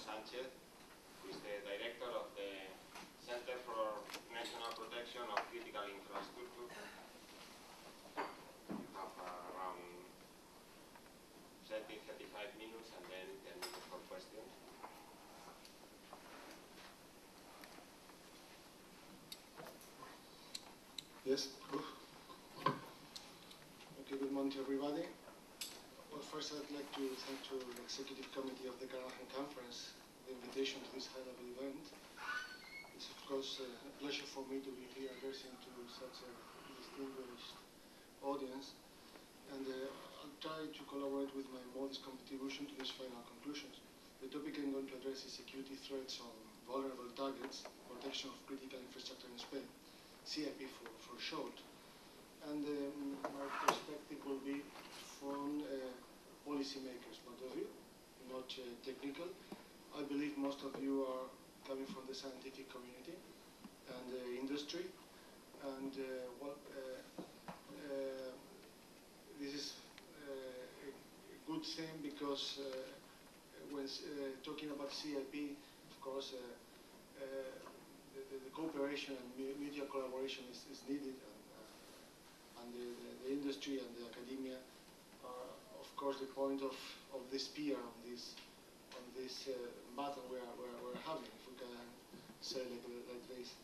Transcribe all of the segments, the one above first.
Sánchez, who is the director of the Center for National Protection of Critical Infrastructure. You have around 35 minutes and then 10 minutes for questions. Yes. Okay, good morning to everybody. Well, first I'd like to thank to the Executive Committee of the Carnahan Conference the invitation to this high-level event. It's of course a pleasure for me to be here addressing to such a distinguished audience, and I'll try to collaborate with my modest contribution to these final conclusions. The topic I'm going to address is security threats on vulnerable targets, protection of critical infrastructure in Spain, CIP for short. And my perspective will be from policymakers' point of view, not technical. I believe most of you are coming from the scientific community and industry, and this is a good thing because when talking about CIP, of course, the cooperation and mutual collaboration is needed, and the industry and the academia are, of course, the point of the spear on this battle we're having, if we can say like this.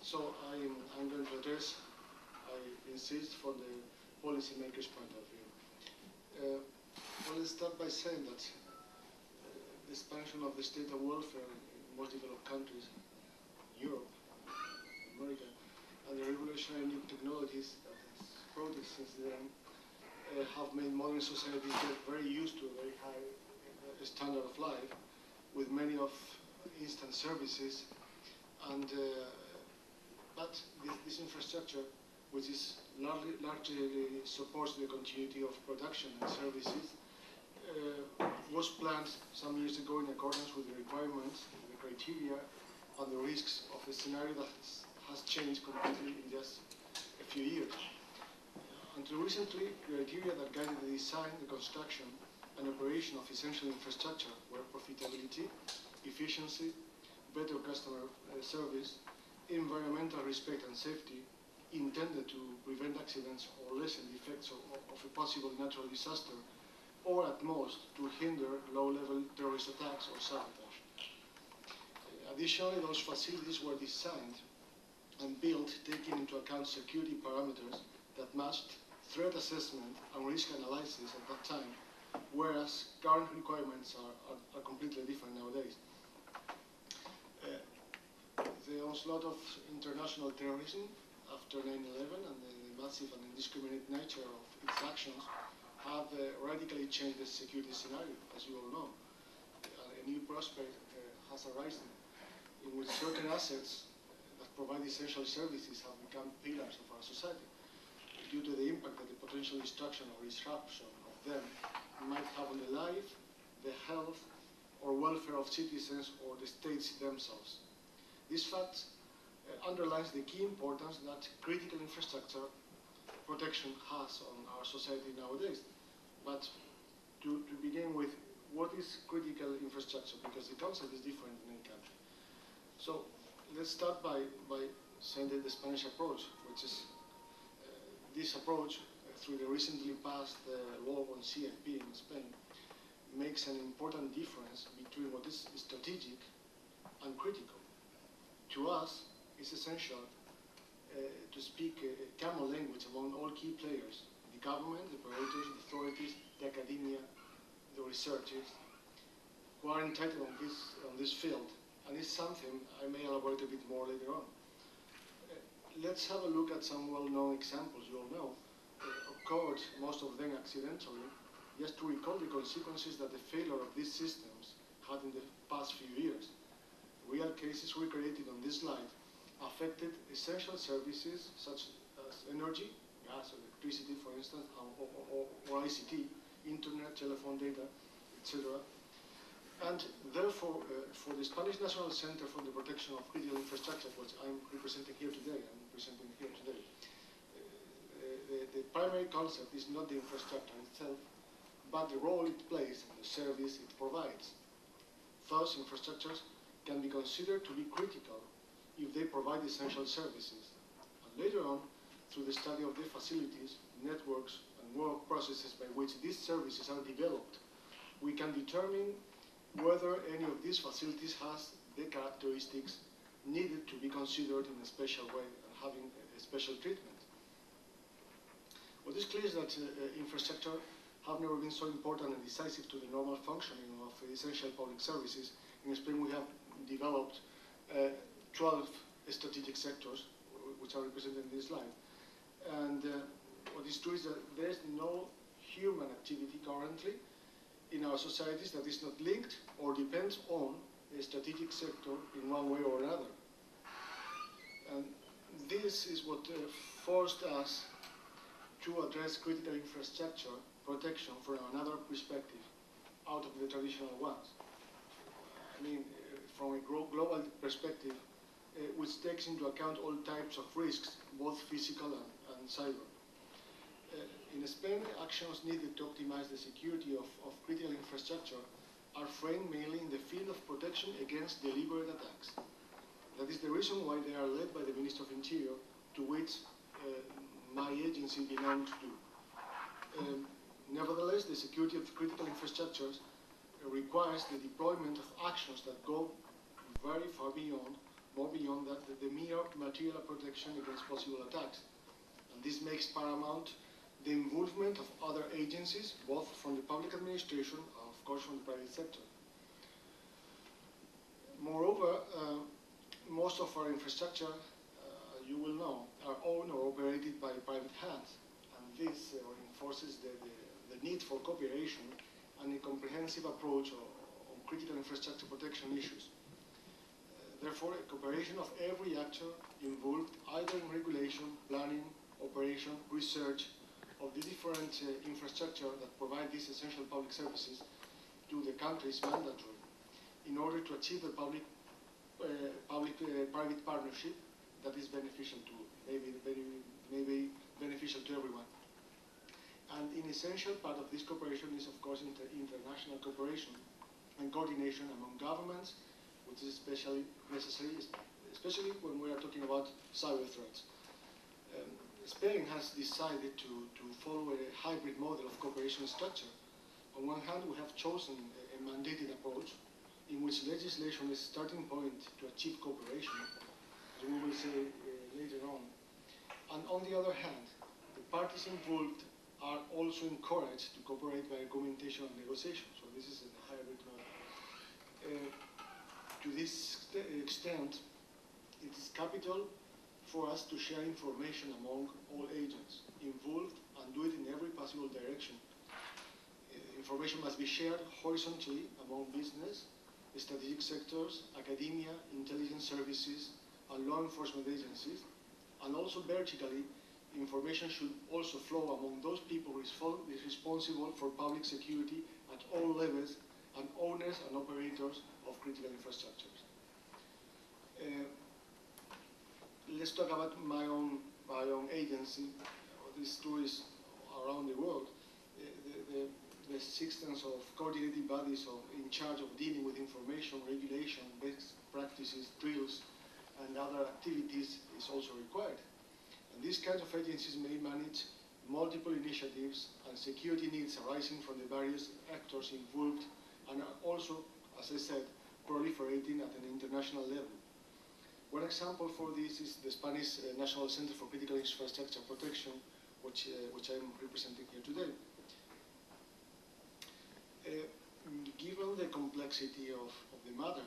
So I'm going to address, I insist, from the policymakers' point of view. Well, let's start by saying that the expansion of the state of welfare in most developed countries, Europe, America, and the revolutionary new technologies that has progressed since then have made modern societies get very used to a very high standard of life, with many of instant services, and but this infrastructure, which is largely supports the continuity of production and services, was planned some years ago in accordance with the requirements, the criteria, and the risks of a scenario that has changed completely in just a few years. Until recently, criteria that guided the design, the construction, and operation of essential infrastructure were profitability, efficiency, better customer service, environmental respect and safety, intended to prevent accidents or lessen the effects of a possible natural disaster, or at most to hinder low-level terrorist attacks or sabotage. Additionally, those facilities were designed and built taking into account security parameters that matched threat assessment and risk analysis at that time, whereas current requirements are completely different nowadays. The onslaught of international terrorism after 9/11 and the massive and indiscriminate nature of its actions have radically changed the security scenario, as you all know. A new prospect has arisen in which certain assets that provide essential services have become pillars of our society due to the impact that the potential destruction or disruption of them might have on the life, the health, or welfare of citizens or the states themselves. This fact underlines the key importance that critical infrastructure protection has on our society nowadays. But to begin with, what is critical infrastructure? Because the concept is different in any country. So let's start by saying that the Spanish approach, which is this approach through the recently passed law on CNP in Spain, makes an important difference between what is strategic and critical. To us, it's essential to speak a common language among all key players: the government, the operators, the authorities, the academia, the researchers, who are entitled on this field. And it's something I may elaborate a bit more later on. Let's have a look at some well-known examples you all know, occurred, most of them accidentally, just to recall the consequences that the failure of these systems had in the past few years. Real cases recreated on this slide affected essential services such as energy, gas, electricity, for instance, or ICT, internet, telephone data, etc. And therefore, for the Spanish National Center for the Protection of Critical Infrastructure, which I'm representing here today, the primary concept is not the infrastructure itself, but the role it plays and the service it provides. Thus, infrastructures can be considered to be critical if they provide essential services. And later on, through the study of the facilities, networks, and work processes by which these services are developed, we can determine whether any of these facilities has the characteristics needed to be considered in a special way and having a special treatment. What is clear is that infrastructure have never been so important and decisive to the normal functioning of essential public services. In Spain, we have developed 12 strategic sectors, which are represented in this slide. And what is true is that there is no human activity currently in our societies that is not linked or depends on a strategic sector in one way or another. And this is what forced us to address critical infrastructure protection from another perspective, out of the traditional ones. I mean, from a global perspective, which takes into account all types of risks, both physical and cyber. In Spain, actions needed to optimize the security of critical infrastructure are framed mainly in the field of protection against deliberate attacks. That is the reason why they are led by the Minister of Interior, to which my agency belongs to. Nevertheless, the security of critical infrastructures requires the deployment of actions that go very far beyond, more beyond that, the mere material protection against possible attacks. And this makes paramount the involvement of other agencies, both from the public administration and of course from the private sector. Moreover, most of our infrastructure, you will know, are owned or operated by private hands. And this reinforces the need for cooperation and a comprehensive approach on critical infrastructure protection issues. Therefore, a cooperation of every actor involved either in regulation, planning, operation, research of the different infrastructure that provide these essential public services to the country is mandatory in order to achieve a public-private partnership that is beneficial to, maybe beneficial to everyone. And an essential part of this cooperation is, of course, international cooperation and coordination among governments, which is especially necessary, especially when we are talking about cyber threats. Spain has decided to follow a hybrid model of cooperation structure. On one hand, we have chosen a mandated approach in which legislation is a starting point to achieve cooperation, as we will say later on. And on the other hand, the parties involved are also encouraged to cooperate by argumentation and negotiation. So this is a hybrid model. To this extent, it is capital for us to share information among all agents involved and do it in every possible direction. Information must be shared horizontally among business, strategic sectors, academia, intelligence services, and law enforcement agencies. And also vertically, information should also flow among those people responsible for public security at all levels and owners and operators of critical infrastructures. Let's talk about my own agency. These tourists around the world, the existence of coordinated bodies in charge of dealing with information, regulation, best practices, drills, and other activities is also required. And these kinds of agencies may manage multiple initiatives and security needs arising from the various actors involved, and are also, as I said, proliferating at an international level. One example for this is the Spanish National Centre for Critical Infrastructure Protection, which I'm representing here today. Given the complexity of the matter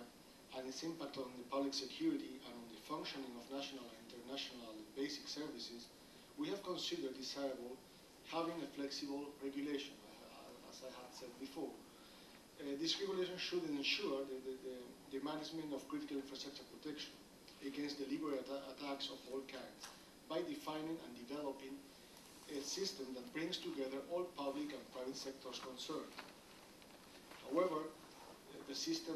and its impact on the public security and on the functioning of national and international basic services, we have considered desirable having a flexible regulation, as I had said before. This regulation should ensure the management of critical infrastructure protection against deliberate attacks of all kinds by defining and developing a system that brings together all public and private sectors concerned. However, the system,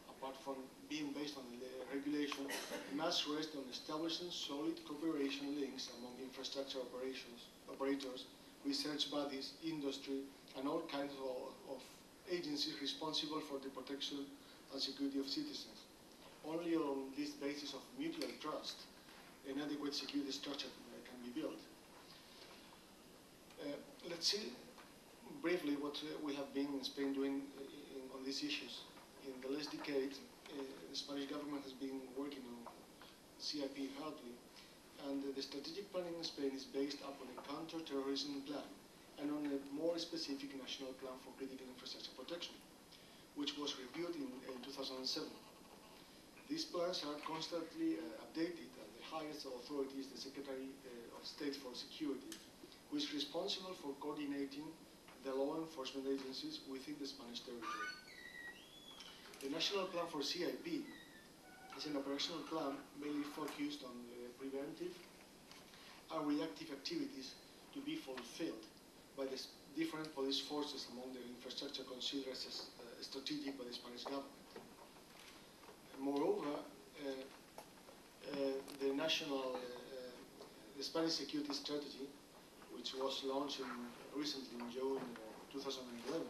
apart from being based on the regulation, must rest on establishing solid cooperation links among infrastructure operators, research bodies, industry, and all kinds of agencies responsible for the protection and security of citizens. Only on this basis of mutual trust, an adequate security structure can be built. Let's see briefly what we have been in Spain doing on these issues. In the last decade, the Spanish government has been working on CIP hardly, and the strategic planning in Spain is based upon a counter-terrorism plan and on a more specific national plan for critical infrastructure protection, which was reviewed in 2007. These plans are constantly updated, and the highest authority is the Secretary of State for Security, who is responsible for coordinating the law enforcement agencies within the Spanish territory. The National Plan for CIP is an operational plan mainly focused on preventive and reactive activities to be fulfilled by the different police forces among the infrastructure considered as strategic by the Spanish government. Moreover, the Spanish security strategy, which was launched recently in June 2011,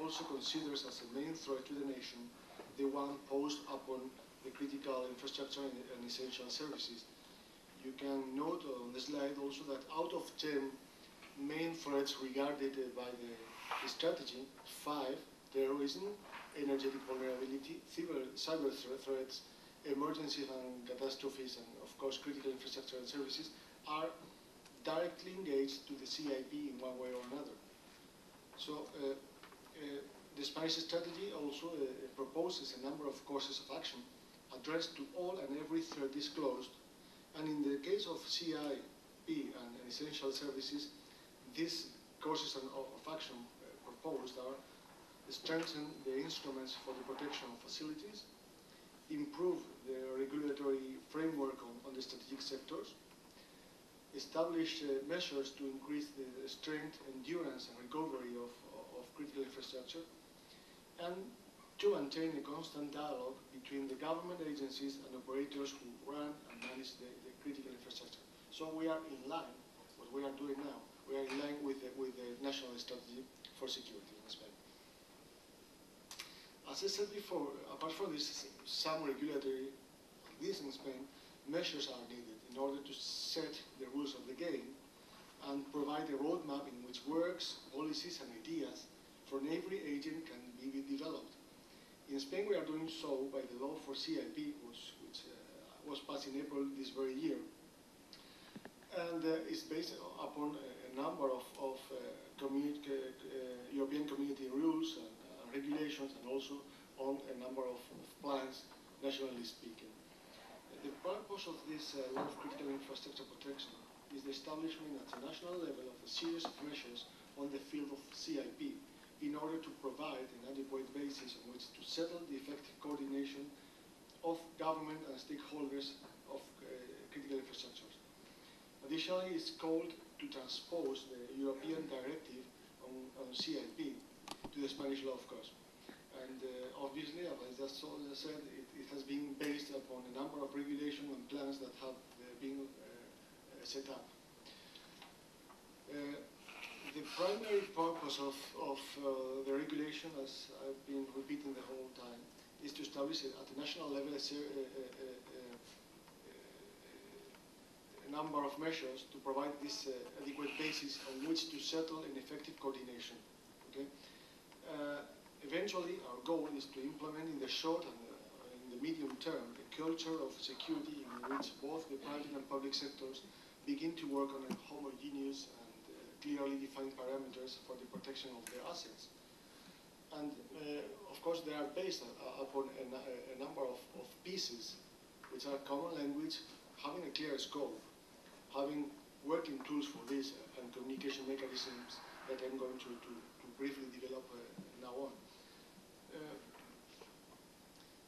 also considers as a main threat to the nation the one posed upon the critical infrastructure and essential services. You can note on the slide also that out of 10 main threats regarded by the strategy, 5, terrorism, energetic vulnerability, cyber threats, emergencies and catastrophes, and of course critical infrastructure and services, are directly engaged to the CIP in one way or another. So the Spanish strategy also proposes a number of courses of action addressed to all and every threat disclosed, and in the case of CIP and essential services, these courses of action proposed are strengthen the instruments for the protection of facilities, improve the regulatory framework on the strategic sectors, establish measures to increase the strength, endurance and recovery of critical infrastructure, and to maintain a constant dialogue between the government agencies and operators who run and manage the critical infrastructure. So we are in line, what we are doing now, we are in line with the national strategy for security in Spain. As I said before, apart from this, some regulatory, at least in Spain, measures are needed in order to set the rules of the game and provide a roadmap in which works, policies and ideas from every agent can be developed. In Spain we are doing so by the law for CIP, which was passed in April this very year, and is based upon a number of European community rules and regulations, and also on a number of plans, nationally speaking. The purpose of this law of critical infrastructure protection is the establishment at the national level of a series of measures on the field of CIP in order to provide an adequate basis on which to settle the effective coordination of government and stakeholders of critical infrastructures. Additionally, it's called to transpose the European directive on CIP to the Spanish law, of course. And obviously, as I just said, it has been based upon a number of regulations and plans that have been set up. The primary purpose of the regulation, as I've been repeating the whole time, is to establish at the national level a number of measures to provide this adequate basis on which to settle an effective coordination. Okay? Eventually, our goal is to implement in the short and in the medium term a culture of security in which both the private and public sectors begin to work on a homogeneous and clearly defined parameters for the protection of their assets. And of course, they are based upon a number of pieces which are common language, having a clear scope, having working tools for this, and communication mechanisms that I'm going to briefly develop now on.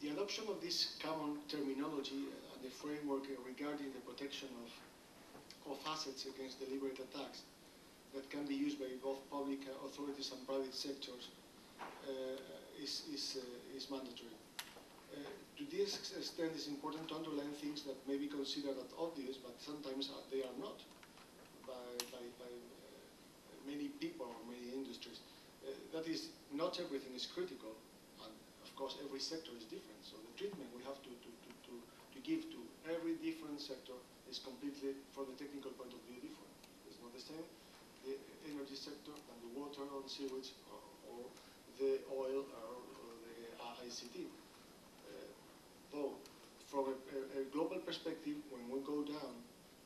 The adoption of this common terminology and the framework regarding the protection of assets against deliberate attacks that can be used by both public authorities and private sectors is mandatory. To this extent, it's important to underline things that may be considered as obvious, but sometimes they are not by many people or many industries. That is, not everything is critical, and of course, every sector is different. So the treatment we have to give to every different sector is completely, from the technical point of view, different. It's not the same, the energy sector and the water or the sewage or the oil or the ICT. Though, from a global perspective, when we go down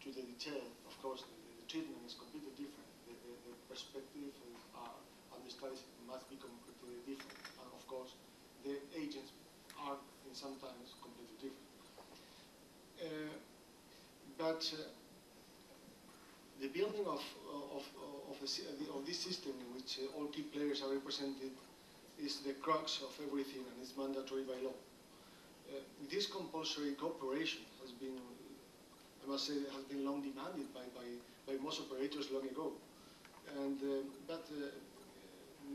to the detail, of course, the treatment is completely different. The perspective and the studies must be completely different. And of course, the agents are, in sometimes, completely different. But the building of this system in which all key players are represented is the crux of everything, and is mandatory by law. This compulsory cooperation has been, I must say, has been long demanded by most operators long ago. And but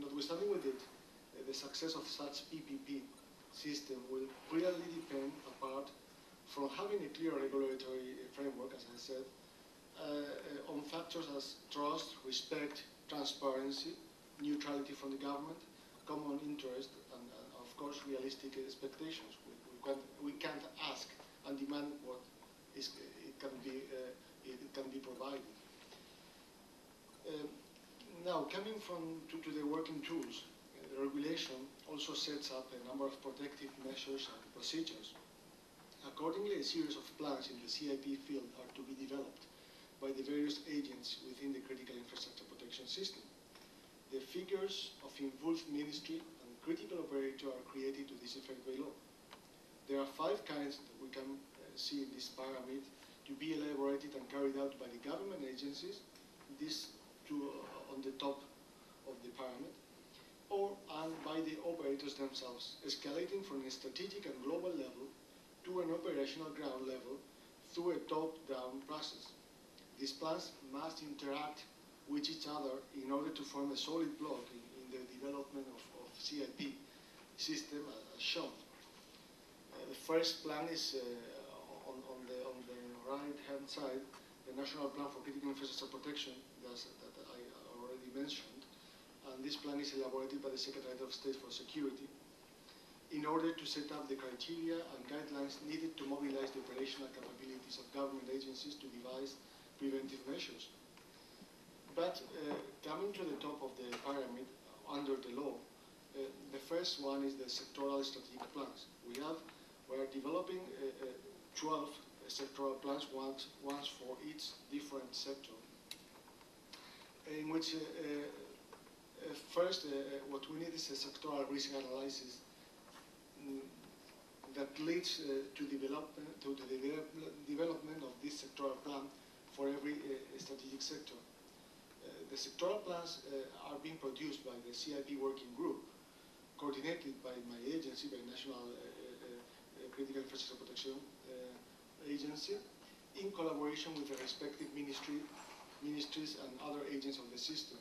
notwithstanding with it, the success of such PPP system will really depend, apart from having a clear regulatory framework, as I said, on factors as trust, respect, transparency, neutrality from the government, common interest, and of course realistic expectations. We can't ask and demand what it can be provided. Now, coming to the working tools, the regulation also sets up a number of protective measures and procedures. Accordingly, a series of plans in the CIP field are to be developed by the various agents within the critical infrastructure protection system. The figures of involved ministry and critical operator are created to this effect by law. There are 5 kinds that we can see in this pyramid to be elaborated and carried out by the government agencies, these 2 on the top of the pyramid, and by the operators themselves, escalating from a strategic and global level to an operational ground level through a top-down process. These plans must interact with each other in order to form a solid block in the development of CIP system as shown. The first plan is on the right-hand side, the National Plan for Critical Infrastructure Protection that I already mentioned, and this plan is elaborated by the Secretary of State for Security in order to set up the criteria and guidelines needed to mobilize the operational capabilities of government agencies to devise preventive measures. But coming to the top of the pyramid, under the law, the first one is the sectoral strategic plans. We are developing 12 sectoral plans, once for each different sector, in which first what we need is a sectoral risk analysis that leads to the development of this sectoral plan for every strategic sector. The sectoral plans are being produced by the CIP working group, coordinated by my agency, by National Critical Infrastructure Protection Agency, in collaboration with the respective ministries and other agents of the system,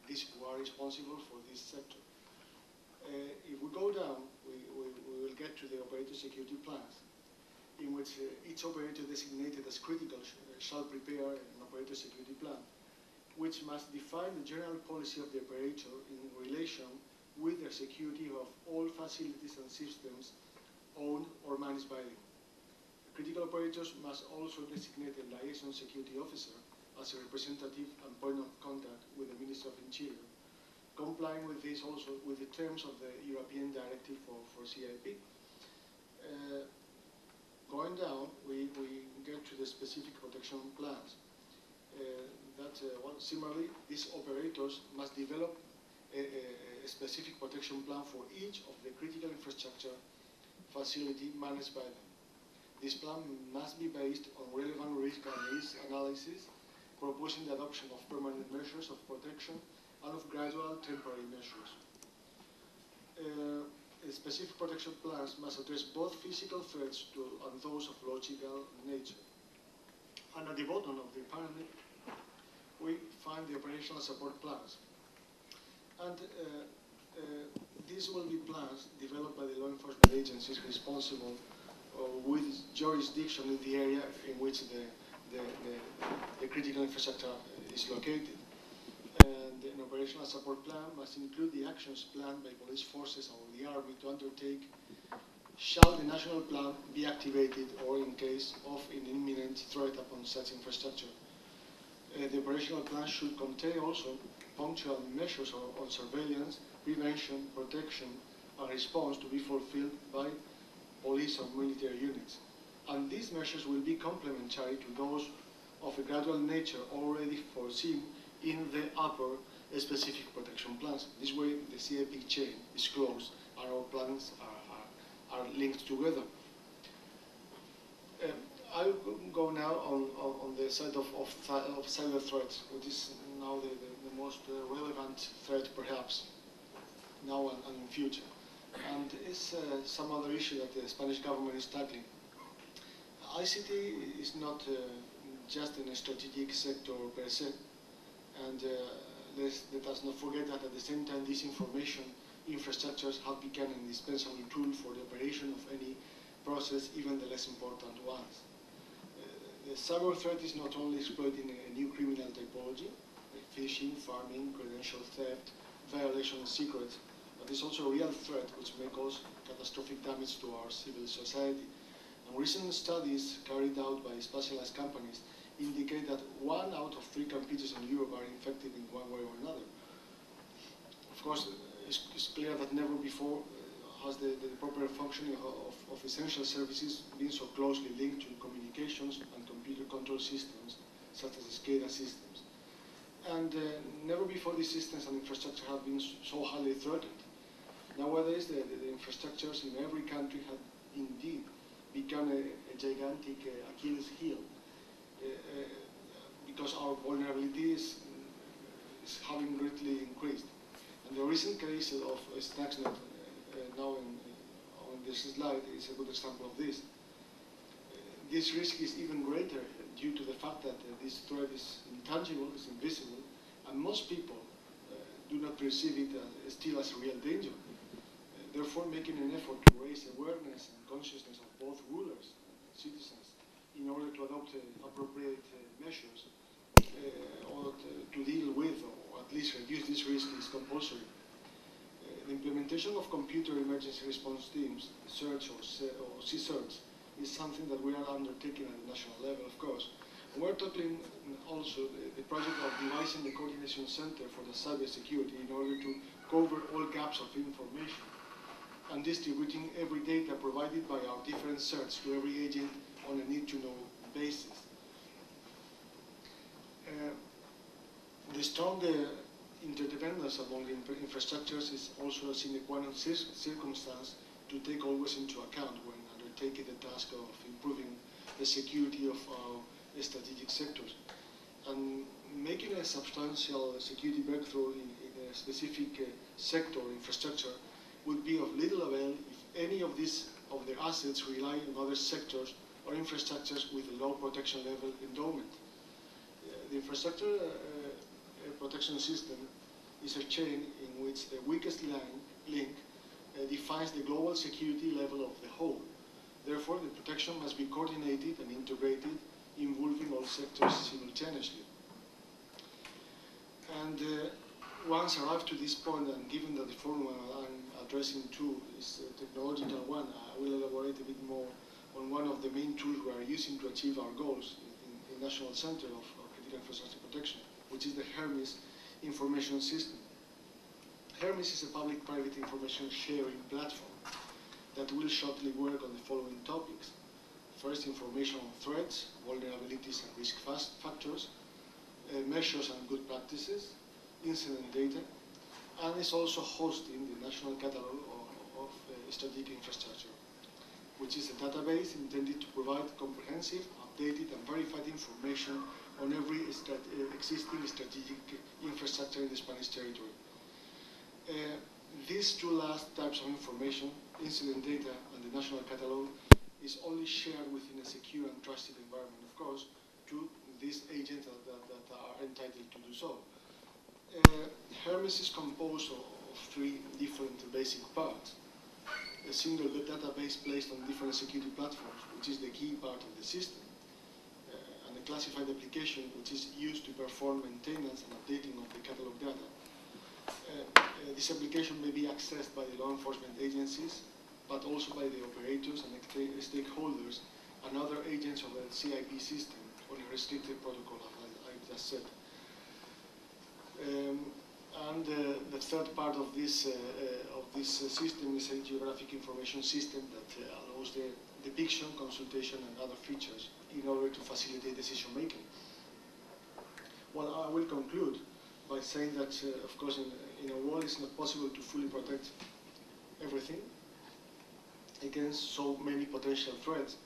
these who are responsible for this sector. If we go down, we will get to the operator security plans, in which each operator designated as critical shall prepare an operator security plan, which must define the general policy of the operator in relation with the security of all facilities and systems owned or managed by them. Critical operators must also designate a liaison security officer as a representative and point of contact with the Minister of Interior, complying with this also with the terms of the European Directive for CIP. Going down, we get to the specific protection plans. Similarly, these operators must develop a specific protection plan for each of the critical infrastructure facility managed by them. This plan must be based on relevant risk analysis, proposing the adoption of permanent measures of protection and of gradual temporary measures. Specific protection plans must address both physical threats and those of logical nature. And at the bottom of the pyramid, we find the operational support plans. And these will be plans developed by the law enforcement agencies responsible with jurisdiction in the area in which the critical infrastructure is located. And an operational support plan must include the actions planned by police forces or the army to undertake. Shall the national plan be activated or in case of an imminent threat upon such infrastructure? The operational plan should contain also punctual measures on surveillance, prevention, protection, and response to be fulfilled by police or military units. And these measures will be complementary to those of a gradual nature already foreseen in the upper specific protection plans. This way, the CNPIC chain is closed and our plans are linked together. I'll go now on the side of cyber threats, which is now the most relevant threat, perhaps, now and in future. And it's some other issue that the Spanish government is tackling. ICT is not just in a strategic sector per se, and let us not forget that at the same time these information infrastructures have become an indispensable tool for the operation of any process, even the less important ones. The cyber threat is not only exploiting a new criminal typology, like phishing, farming, credential theft, violation of secrets, but it's also a real threat which may cause catastrophic damage to our civil society. And recent studies carried out by specialized companies indicate that 1 out of 3 computers in Europe are infected in one way or another. Of course, it's clear that never before has the proper functioning of essential services been so closely linked to communications and computer control systems, such as SCADA systems. And never before these systems and infrastructure have been so highly threatened. Nowadays, the infrastructures in every country have indeed become a gigantic Achilles heel, because our vulnerability is having greatly increased. And the recent case of Stuxnet, now on this slide, is a good example of this. This risk is even greater due to the fact that this threat is intangible, is invisible, and most people do not perceive it still as a real danger. Therefore, making an effort to raise awareness and consciousness of both rulers and citizens in order to adopt appropriate measures or to deal with or at least reduce this risk is compulsory. The implementation of computer emergency response teams, CERTs or CSERTs, is something that we are undertaking at the national level, of course. And we're tackling also the project of devising the coordination center for the cybersecurity in order to cover all gaps of information and distributing every data provided by our different CERTs to every agent on a need-to-know basis. The strong interdependence among infrastructures is also a sine qua non circumstance to take always into account when undertaking the task of improving the security of our strategic sectors. And making a substantial security breakthrough in a specific sector or infrastructure would be of little avail if any of their assets rely on other sectors or infrastructures with a low protection level endowment. The infrastructure protection system is a chain in which the weakest link defines the global security level of the whole. Therefore, the protection must be coordinated and integrated, involving all sectors simultaneously. And once arrived to this point, and given that the formula I'm addressing to is a technological one, I will elaborate a bit more on one of the main tools we are using to achieve our goals in the National Center of Critical Infrastructure Protection, which is the Hermes information system. Hermes is a public-private information sharing platform that will shortly work on the following topics. First, information on threats, vulnerabilities and risk factors, measures and good practices, incident data, and is also hosting the National Catalog of Strategic Infrastructure, which is a database intended to provide comprehensive, updated and verified information on every existing strategic infrastructure in the Spanish territory. These two last types of information, incident data and the National Catalog, is only shared within a secure and trusted environment, of course, to these agents that are entitled to do so. Hermes is composed of 3 different basic parts. A single database placed on different security platforms, which is the key part of the system. And a classified application which is used to perform maintenance and updating of the catalog data. This application may be accessed by the law enforcement agencies, but also by the operators and stakeholders and other agents of the CIP system on a restricted protocol, as I just said. The third part of this system is a geographic information system that allows the depiction, consultation, and other features in order to facilitate decision making. Well, I will conclude by saying that, of course, in a world it's not possible to fully protect everything against so many potential threats,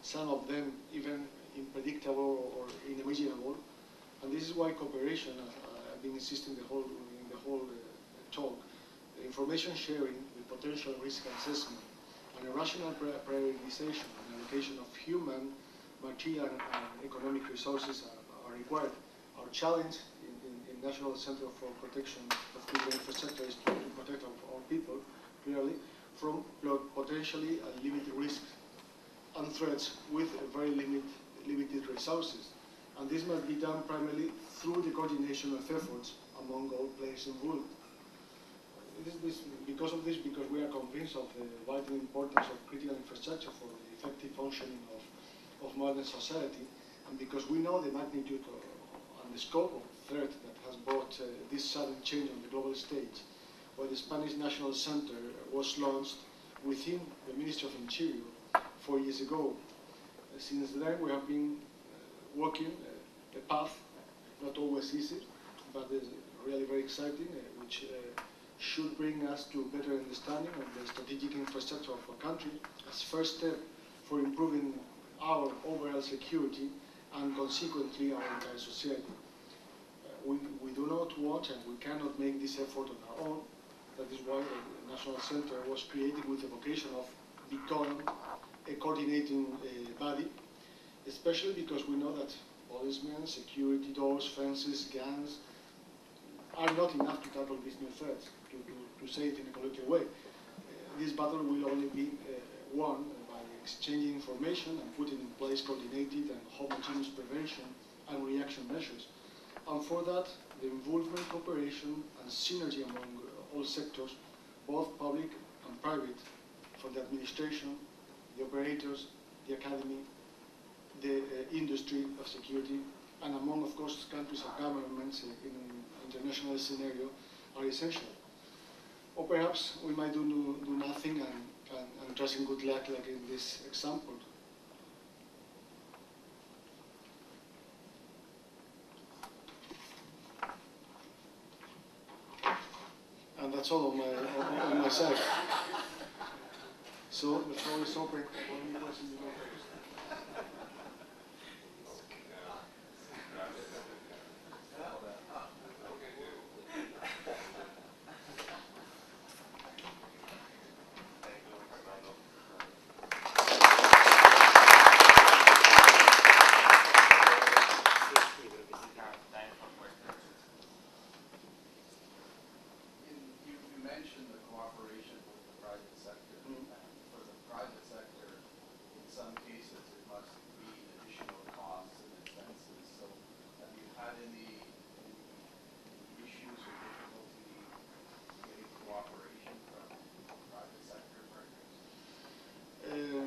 some of them even unpredictable or unimaginable, and this is why cooperation, I've been insisting in the whole talk, the information sharing, the potential risk assessment, and a rational prioritization and allocation of human, material, and economic resources are required. Our challenge in National Centre for Protection of Critical Infrastructure is to protect our people, clearly, from potentially unlimited risks and threats with very limited resources. And this must be done primarily through the coordination of efforts among all players involved. Because we are convinced of the vital importance of critical infrastructure for the effective functioning of modern society, and because we know the magnitude and the scope of threat that has brought this sudden change on the global stage, where the Spanish National Center was launched within the Ministry of Interior 4 years ago. Since then, we have been walking a path, not always easy, but really very exciting, which should bring us to a better understanding of the strategic infrastructure of our country as first step for improving our overall security and consequently our entire society. We do not want and we cannot make this effort on our own. That is why the National Center was created with the vocation of becoming a coordinating body, especially because we know that policemen, security doors, fences, guns are not enough to tackle these new threats, to say it in a collective way. This battle will only be won by exchanging information and putting in place coordinated and homogeneous prevention and reaction measures. And for that, the involvement, cooperation, and synergy among all sectors, both public and private, from the administration, the operators, the academy, the industry of security, and among, of course, countries and governments in an international scenario, are essential. Or perhaps we might do nothing and trust in good luck, like in this example. And that's all on myself. So the floor is open for any questions you have.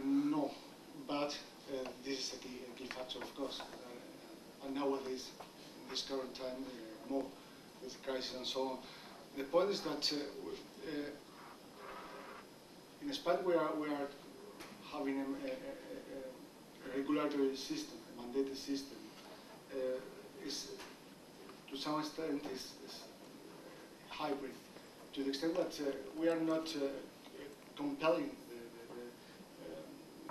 No, but this is a key factor, of course. And nowadays, in this current time, more with the crisis and so on. The point is that in Spain we are having a regulatory system, a mandated system. Is to some extent is hybrid, to the extent that we are not compelling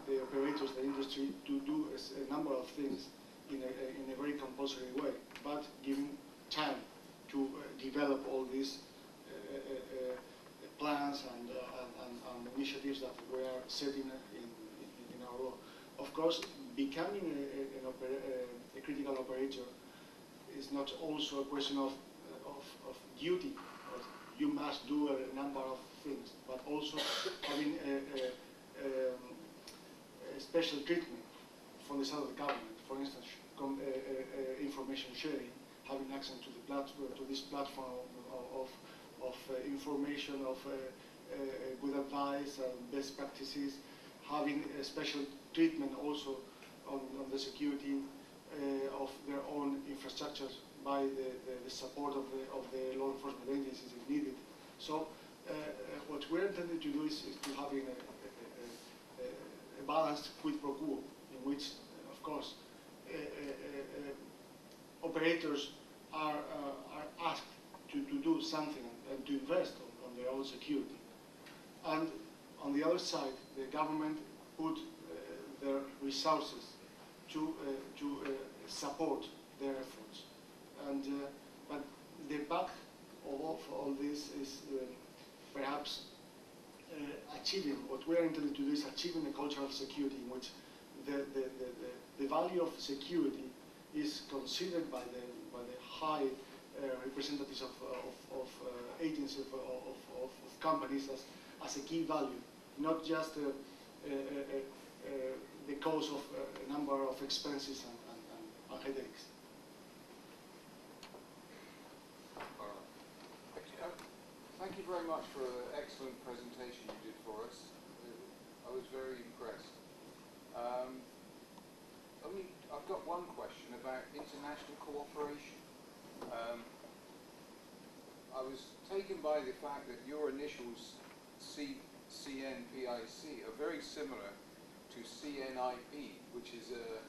the operators, the industry, to do a number of things in a very compulsory way, but giving time to develop all these plans and initiatives that we are setting in our law. Of course, becoming a critical operator is not also a question of duty. You must do a number of things, but also having a special treatment from the side of the government. For instance, information sharing, having access to the to this platform of information, of good advice and best practices, having a special treatment also on the security of their own infrastructures by the support of the law enforcement agencies if needed. So what we're intended to do is to having a balanced quid pro quo, in which, of course, operators are asked to do something and to invest on their own security. And on the other side, the government put their resources to support their efforts. And but the back of all this is perhaps achieving what we are intended to do is achieving a culture of security in which the value of security is considered by the high representatives of agencies of companies as a key value, not just the cause of a number of expenses and headaches. Thank you very much for an excellent presentation you did for us. I was very impressed. I've got one question about international cooperation. I was taken by the fact that your initials CNPIC are very similar to CNIP, which is a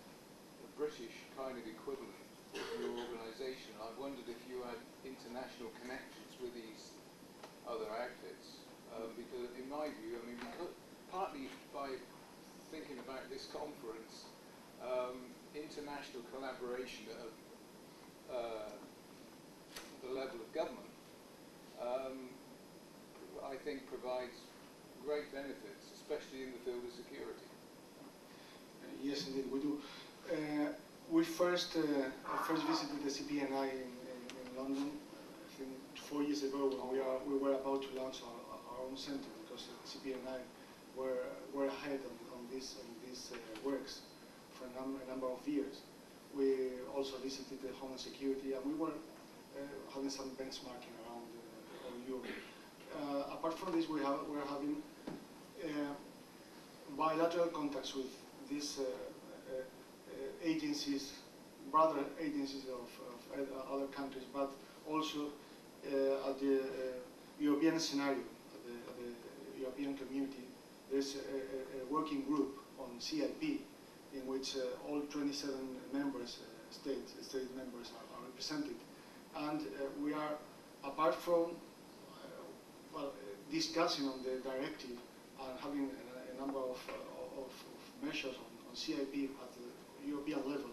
British kind of equivalent of your organisation. I wondered if you had international connections with these other outfits, because in my view, I mean, partly by thinking about this conference, international collaboration at the level of government, I think provides great benefits, especially in the field of security. Yes, indeed, we do. We first visited the CPNI in London, I think 4 years ago, when we were about to launch our own center, because the CPNI were ahead on these works for a number of years. We also visited the Homeland Security, and we were having some benchmarking around Europe. Apart from this, we're having bilateral contacts with these agencies, brother agencies of other countries, but also at the European scenario, at the European community. There's a working group on CIP in which all 27 members, state members are represented. And we are, apart from discussing on the directive and having a number of measures on CIP at the European level,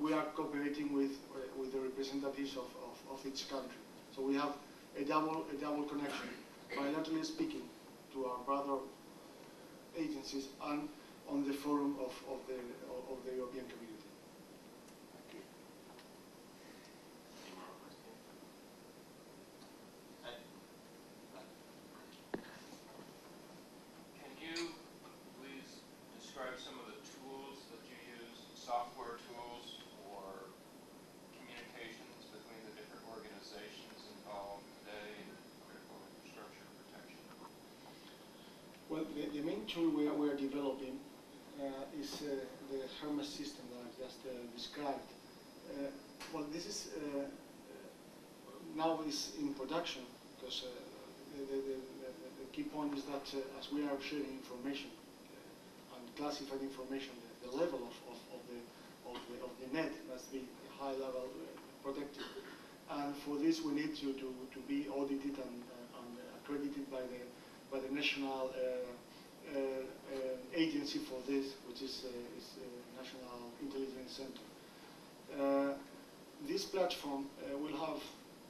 we are cooperating with the representatives of each country. So we have a double connection, bilaterally speaking to our brother agencies and on the forum of the European community. Thank you. Can you please describe some of the tools that you use, software tools or communications between the different organizations involved today in critical infrastructure protection? Well, the main tool we are developing is the Hermes system that I just described. Well, this is now is in production, because the key point is that as we are sharing information and classified information, the level of the net must be high level protected. And for this, we need to be audited and accredited by the national agency for this, which is National Intelligence Center. This platform will have,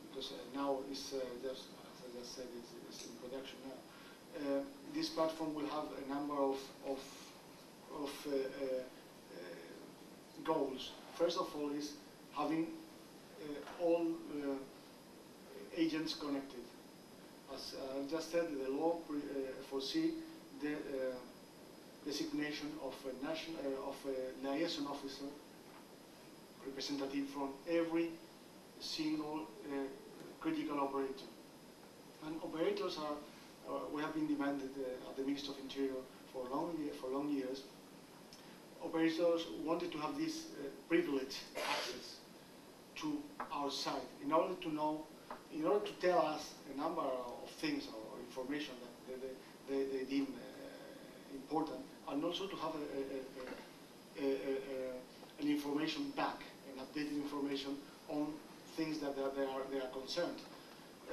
because now it's just, as I just said, it's in production now. This platform will have a number of goals. First of all, is having all agents connected. As I just said, the law foresee the designation of a liaison officer representative from every single critical operator. And operators are, we have been demanded at the Ministry of Interior for long years. Operators wanted to have this privileged access to our site in order to know, in order to tell us a number of things or information that they deem important, and also to have an information back, an updated information on things that they are concerned.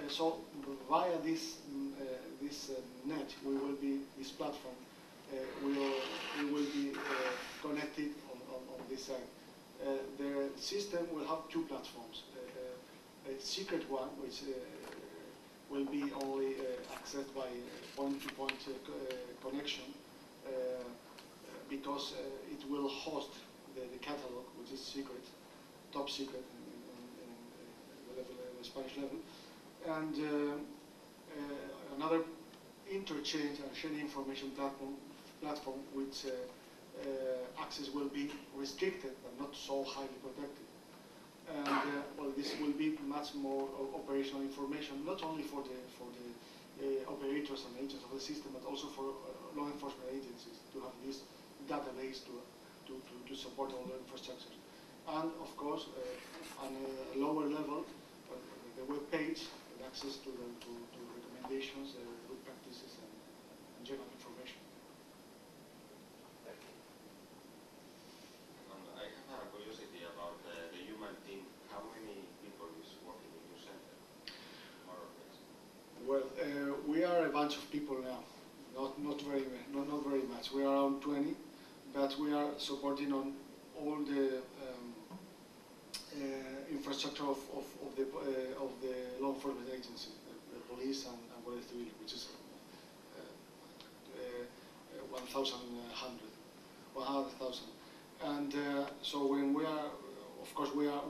So via this net, we will be, this platform, we will be connected on this side. The system will have two platforms. A secret one, which will be only accessed by point-to-point connection, because it will host the catalog, which is secret, top secret in the Spanish level, and another interchange and sharing information platform which access will be restricted but not so highly protected. And well, this will be much more operational information, not only for the operators and agents of the system, but also for law enforcement agencies to have this database to support all the infrastructures. And of course, on a lower level, the web page with access to recommendations, good practices, and general information. I have a curiosity about the human team. How many people is working in your center, more or less? Well, we are a bunch of people now. Not very much. We are around 20, but we are supporting on all the infrastructure of the law enforcement agency, the police and Guardia Civil, which is 100,000. And so when we are, of course, we are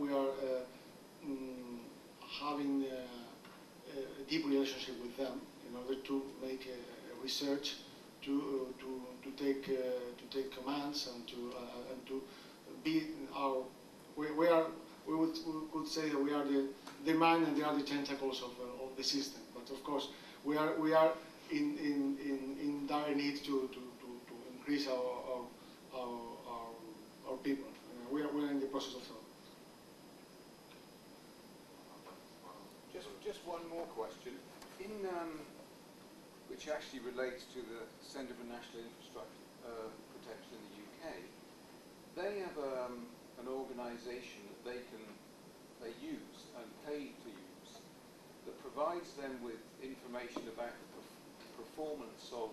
having a deep relationship with them in order to make research, to take commands, and to be our. We could say that we are the mind and they are the tentacles of the system. But of course, we are in dire need to increase our people. We're in the process of that. Just one more question, which actually relates to the Centre for National Infrastructure Protection in the UK. They have an organisation that they use and pay to use that provides them with information about the performance of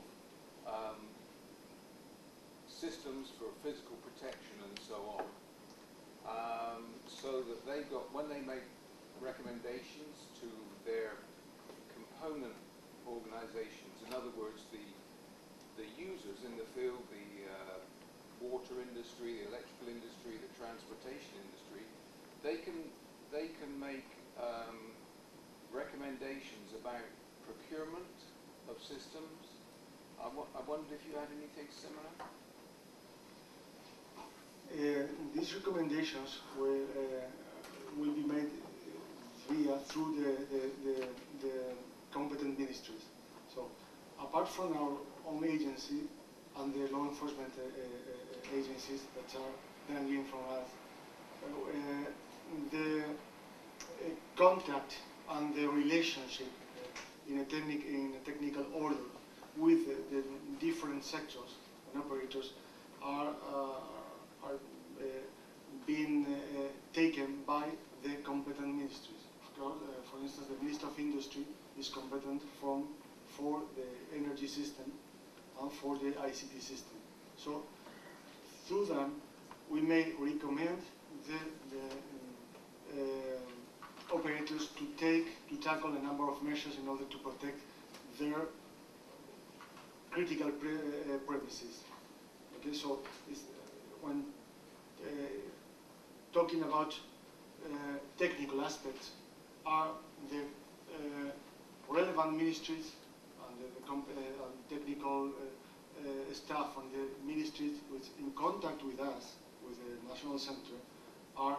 systems for physical protection and so on, so that they've got, when they make recommendations to their component organisations, in other words, the users in the field, the water industry, the electrical industry, the transportation industry, they can make recommendations about procurement of systems. I wondered if you had anything similar. These recommendations will be made through the competent ministries. So apart from our own agency and the law enforcement agencies that are dangling from us, the contact and the relationship in a technical order with the different sectors and operators are being taken by the competent ministries. For instance, the Minister of Industry is competent for the energy system and for the ICT system. So through them, we may recommend the operators to tackle a number of measures in order to protect their critical premises. Okay, so when talking about technical aspects, are the relevant ministries and the technical staff on the ministries which in contact with us, with the National Centre, are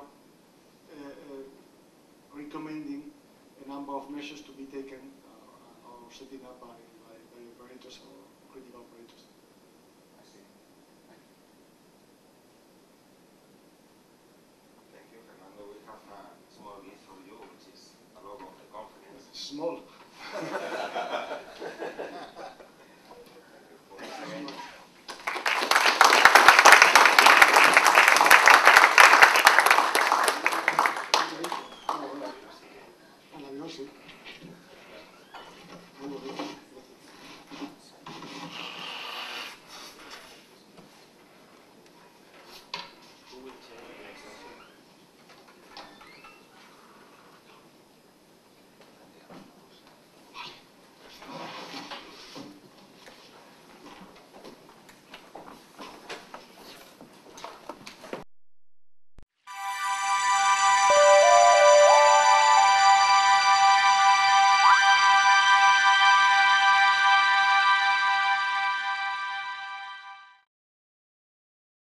recommending a number of measures to be taken or setting up by operators or critical operators. I see. Thank you. Thank you, Fernando. We have a small gift for you, which is a logo of the conference. Small.